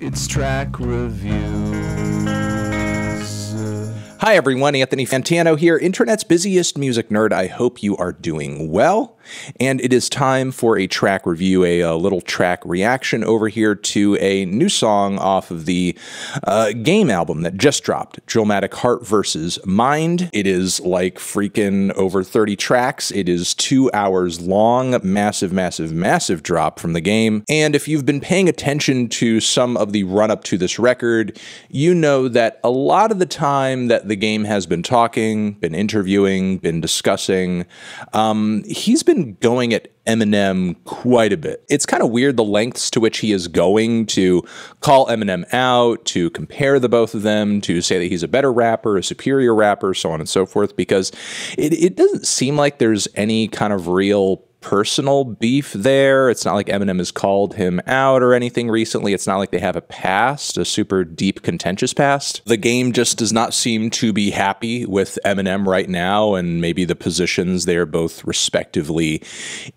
It's track reviews. Hi everyone, Anthony Fantano here, internet's busiest music nerd. I hope you are doing well. And it is time for a track review, a little track reaction over here to a new song off of the Game album that just dropped, Drillmatic Heart vs. Mind. It is like freaking over 30 tracks. It is 2 hours long, massive, massive, massive drop from the Game. And if you've been paying attention to some of the run-up to this record, you know that a lot of the time that the Game has been talking, been interviewing, been discussing, he's been going at Eminem quite a bit. It's kind of weird the lengths to which he is going to call Eminem out, to compare the both of them, to say that he's a better rapper, a superior rapper, so on and so forth, because it doesn't seem like there's any kind of real personal beef there. It's not like Eminem has called him out or anything recently. It's not like they have a past, a super deep, contentious past. The Game just does not seem to be happy with Eminem right now, and maybe the positions they're both respectively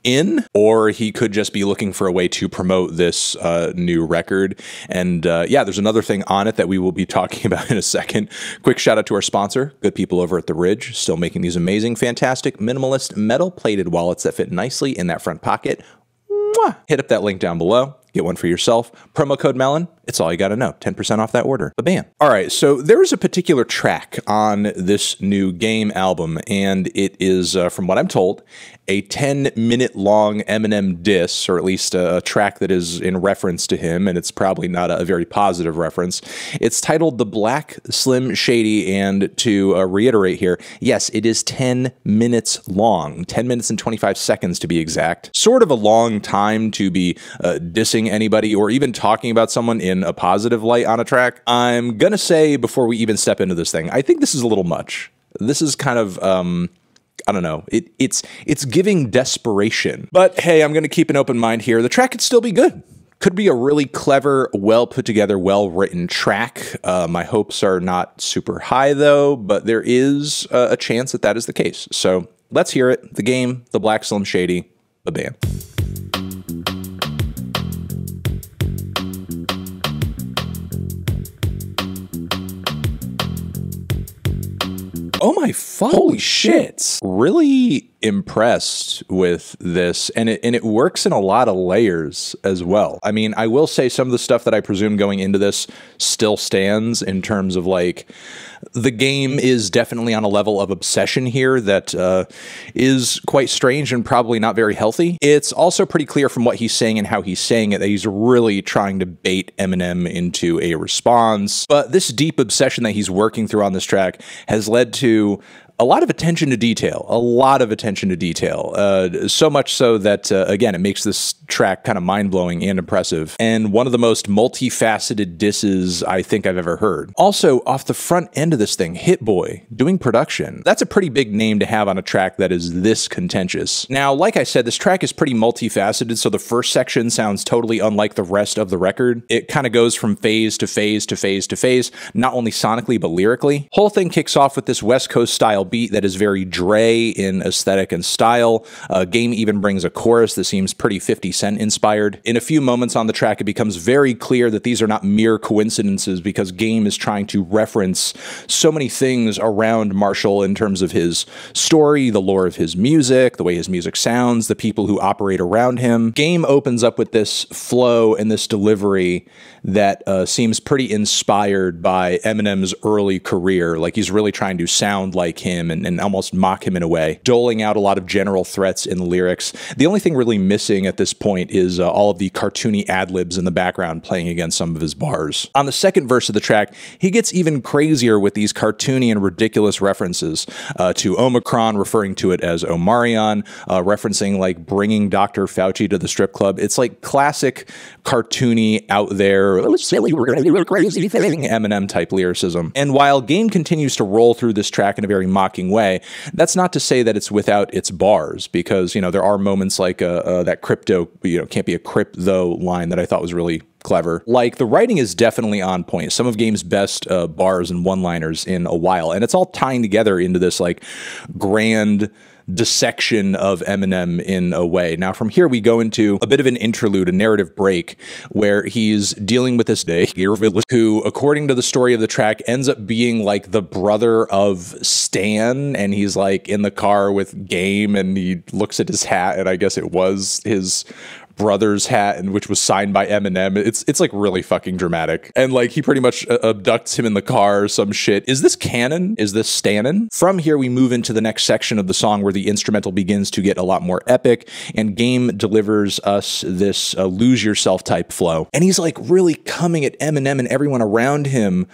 in, or he could just be looking for a way to promote this new record. And yeah, there's another thing on it that we will be talking about in a second. Quick shout out to our sponsor, good people over at The Ridge, still making these amazing, fantastic, minimalist, metal-plated wallets that fit nicely in that front pocket. Mwah! Hit up that link down below. Get one for yourself. Promo code MELON. It's all you got to know. 10% off that order. Bam. All right, so there is a particular track on this new Game album, and it is, from what I'm told, a 10-minute long Eminem diss, or at least a track that is in reference to him, and it's probably not a very positive reference. It's titled The Black Slim Shady, and to reiterate here, yes, it is 10 minutes long, 10 minutes and 25 seconds to be exact. Sort of a long time to be dissing anybody or even talking about someone in a positive light on a track. I'm gonna say, before we even step into this thing, I think this is a little much. This is kind of, I don't know, it's giving desperation. But hey, I'm gonna keep an open mind here. The track could still be good. Could be a really clever, well put together, well written track. My hopes are not super high though, but there is a chance that that is the case. So let's hear it. The Game, The Black Slim Shady, ba-bam. Oh my fuck. Holy shit. Really impressed with this, and it works in a lot of layers as well. I mean, I will say some of the stuff that I presume going into this still stands in terms of like, the Game is definitely on a level of obsession here that is quite strange and probably not very healthy. It's also pretty clear from what he's saying and how he's saying it that he's really trying to bait Eminem into a response. But this deep obsession that he's working through on this track has led to a lot of attention to detail, so much so that, again, it makes this track kind of mind-blowing and impressive, and one of the most multifaceted disses I think I've ever heard. Also, off the front end of this thing, Hit Boy, doing production. That's a pretty big name to have on a track that is this contentious. Now, like I said, this track is pretty multifaceted, so the first section sounds totally unlike the rest of the record. It kind of goes from phase to phase to phase to phase, not only sonically, but lyrically. Whole thing kicks off with this West Coast style beat that is very Dre in aesthetic and style. Game even brings a chorus that seems pretty 50 Cent inspired. In a few moments on the track, it becomes very clear that these are not mere coincidences, because Game is trying to reference so many things around Marshall in terms of his story, the lore of his music, the way his music sounds, the people who operate around him. Game opens up with this flow and this delivery that seems pretty inspired by Eminem's early career. Like he's really trying to sound like him and almost mock him in a way, doling out a lot of general threats in the lyrics. The only thing really missing at this point is all of the cartoony ad-libs in the background playing against some of his bars. On the second verse of the track, he gets even crazier with these cartoony and ridiculous references to Omicron, referring to it as Omarion, referencing like bringing Dr. Fauci to the strip club. It's like classic cartoony, out there, silly, crazy thing Eminem type lyricism. And while Game continues to roll through this track in a very mocking way, that's not to say that it's without its bars, because, you know, there are moments like that crypto, you know, can't be a crypt though line that I thought was really clever. Like, the writing is definitely on point. Some of Game's best bars and one-liners in a while, and it's all tying together into this like grand dissection of Eminem in a way. Now, from here, we go into a bit of an interlude, a narrative break, where he's dealing with this day, who, according to the story of the track, ends up being like the brother of Stan, and he's like in the car with Game, and he looks at his hat, and I guess it was his brother's hat, and which was signed by Eminem. It's like really fucking dramatic, and like he pretty much abducts him in the car or some shit. Is this canon? Is this stanon? From here, we move into the next section of the song where the instrumental begins to get a lot more epic, and Game delivers us this lose yourself type flow, and he's like really coming at Eminem and everyone around him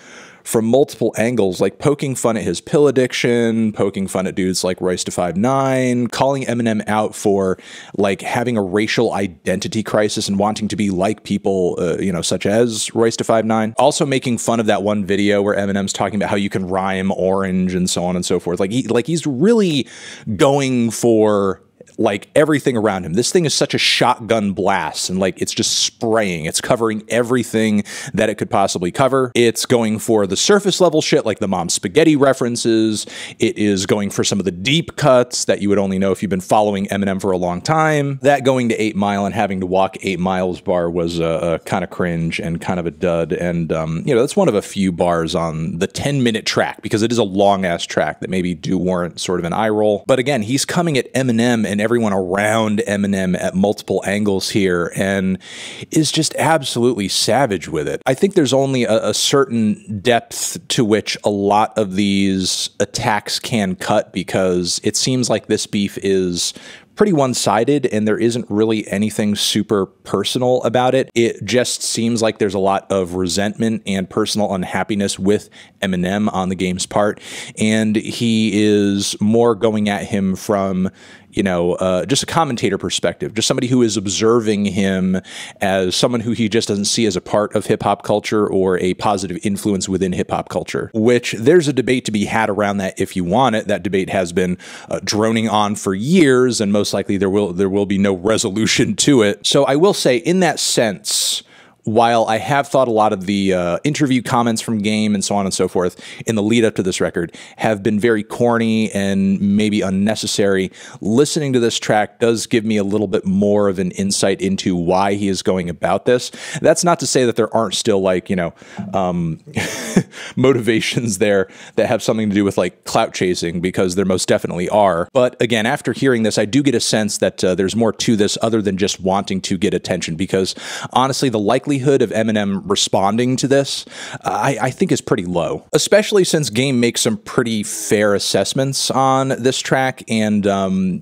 from multiple angles, like poking fun at his pill addiction, poking fun at dudes like Royce da 5'9", calling Eminem out for like having a racial identity crisis and wanting to be like people, you know, such as Royce da 5'9". Also making fun of that one video where Eminem's talking about how you can rhyme orange and so on and so forth. Like he's really going for like everything around him. This thing is such a shotgun blast, and like it's just spraying. It's covering everything that it could possibly cover. It's going for the surface level shit like the Mom Spaghetti references. It is going for some of the deep cuts that you would only know if you've been following Eminem for a long time. That going to 8 Mile and having to walk 8 miles bar was a kind of cringe and kind of a dud. And, you know, that's one of a few bars on the 10-minute track, because it is a long ass track that maybe do warrant sort of an eye roll. But again, he's coming at Eminem and everyone around Eminem at multiple angles here, and is just absolutely savage with it. I think there's only a certain depth to which a lot of these attacks can cut, because it seems like this beef is pretty one-sided and there isn't really anything super personal about it. It just seems like there's a lot of resentment and personal unhappiness with Eminem on the Game's part, and he is more going at him from, you know, just a commentator perspective, just somebody who is observing him as someone who he just doesn't see as a part of hip-hop culture or a positive influence within hip-hop culture, which there's a debate to be had around that if you want it. That debate has been droning on for years, and most likely there will be no resolution to it. So I will say, in that sense, while I have thought a lot of the interview comments from Game and so on and so forth in the lead up to this record have been very corny and maybe unnecessary, listening to this track does give me a little bit more of an insight into why he is going about this. That's not to say that there aren't still, like, you know, motivations there that have something to do with like clout chasing, because there most definitely are. But again, after hearing this, I do get a sense that there's more to this other than just wanting to get attention, because honestly, the likelihood of Eminem responding to this, I think is pretty low, especially since Game makes some pretty fair assessments on this track. And,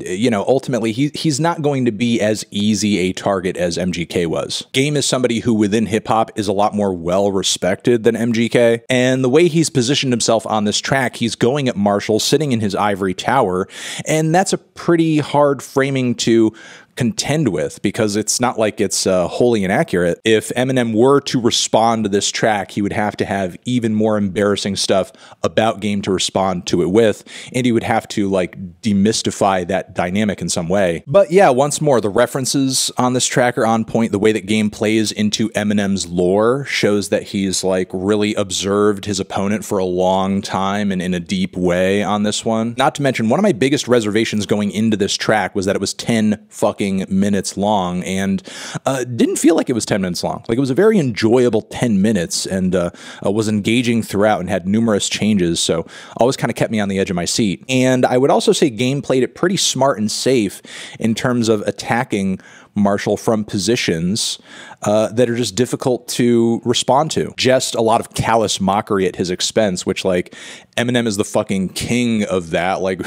you know, ultimately he's not going to be as easy a target as MGK was. Game is somebody who within hip hop is a lot more well respected than MGK. And the way he's positioned himself on this track, he's going at Marshall sitting in his ivory tower. And that's a pretty hard framing to contend with, because it's not like it's wholly inaccurate. If Eminem were to respond to this track, he would have to have even more embarrassing stuff about Game to respond to it with, and he would have to like demystify that dynamic in some way. But yeah, once more, the references on this track are on point. The way that Game plays into Eminem's lore shows that he's like really observed his opponent for a long time and in a deep way on this one. Not to mention, one of my biggest reservations going into this track was that it was 10 fucking minutes long, and didn't feel like it was 10 minutes long. Like, it was a very enjoyable 10 minutes, and was engaging throughout and had numerous changes, so always kind of kept me on the edge of my seat. And I would also say Game played it pretty smart and safe in terms of attacking Marshall from positions that are just difficult to respond to. Just a lot of callous mockery at his expense, which, like, Eminem is the fucking king of that. Like,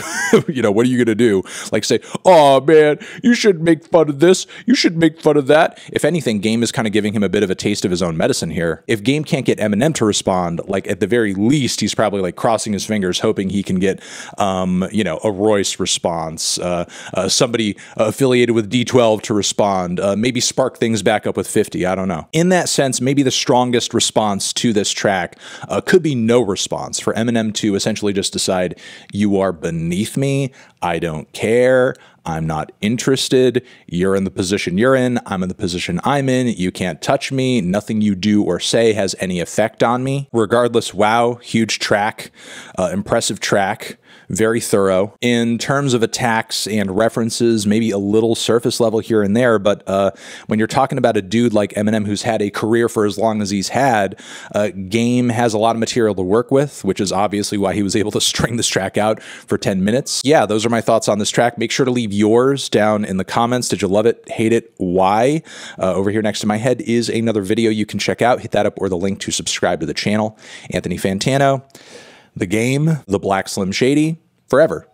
you know, what are you gonna do? Like, say, oh man, you should make fun of this, you should make fun of that. If anything, Game is kind of giving him a bit of a taste of his own medicine here. If Game can't get Eminem to respond, like, at the very least, he's probably like crossing his fingers, hoping he can get, you know, a Royce response, somebody affiliated with D12 to respond, maybe spark things back up with 50. I don't know. In that sense, maybe the strongest response to this track could be no response, for Eminem to essentially just decide, you are beneath me, I don't care, I'm not interested, you're in the position you're in, I'm in the position I'm in, you can't touch me, nothing you do or say has any effect on me. Regardless, wow, huge track, impressive track. very thorough. In terms of attacks and references, maybe a little surface level here and there, but when you're talking about a dude like Eminem who's had a career for as long as he's had, Game has a lot of material to work with, which is obviously why he was able to string this track out for 10 minutes. Yeah, those are my thoughts on this track. Make sure to leave yours down in the comments. Did you love it, hate it, why? Over here next to my head is another video you can check out. Hit that up or the link to subscribe to the channel. Anthony Fantano, The Game, The Black Slim Shady, forever.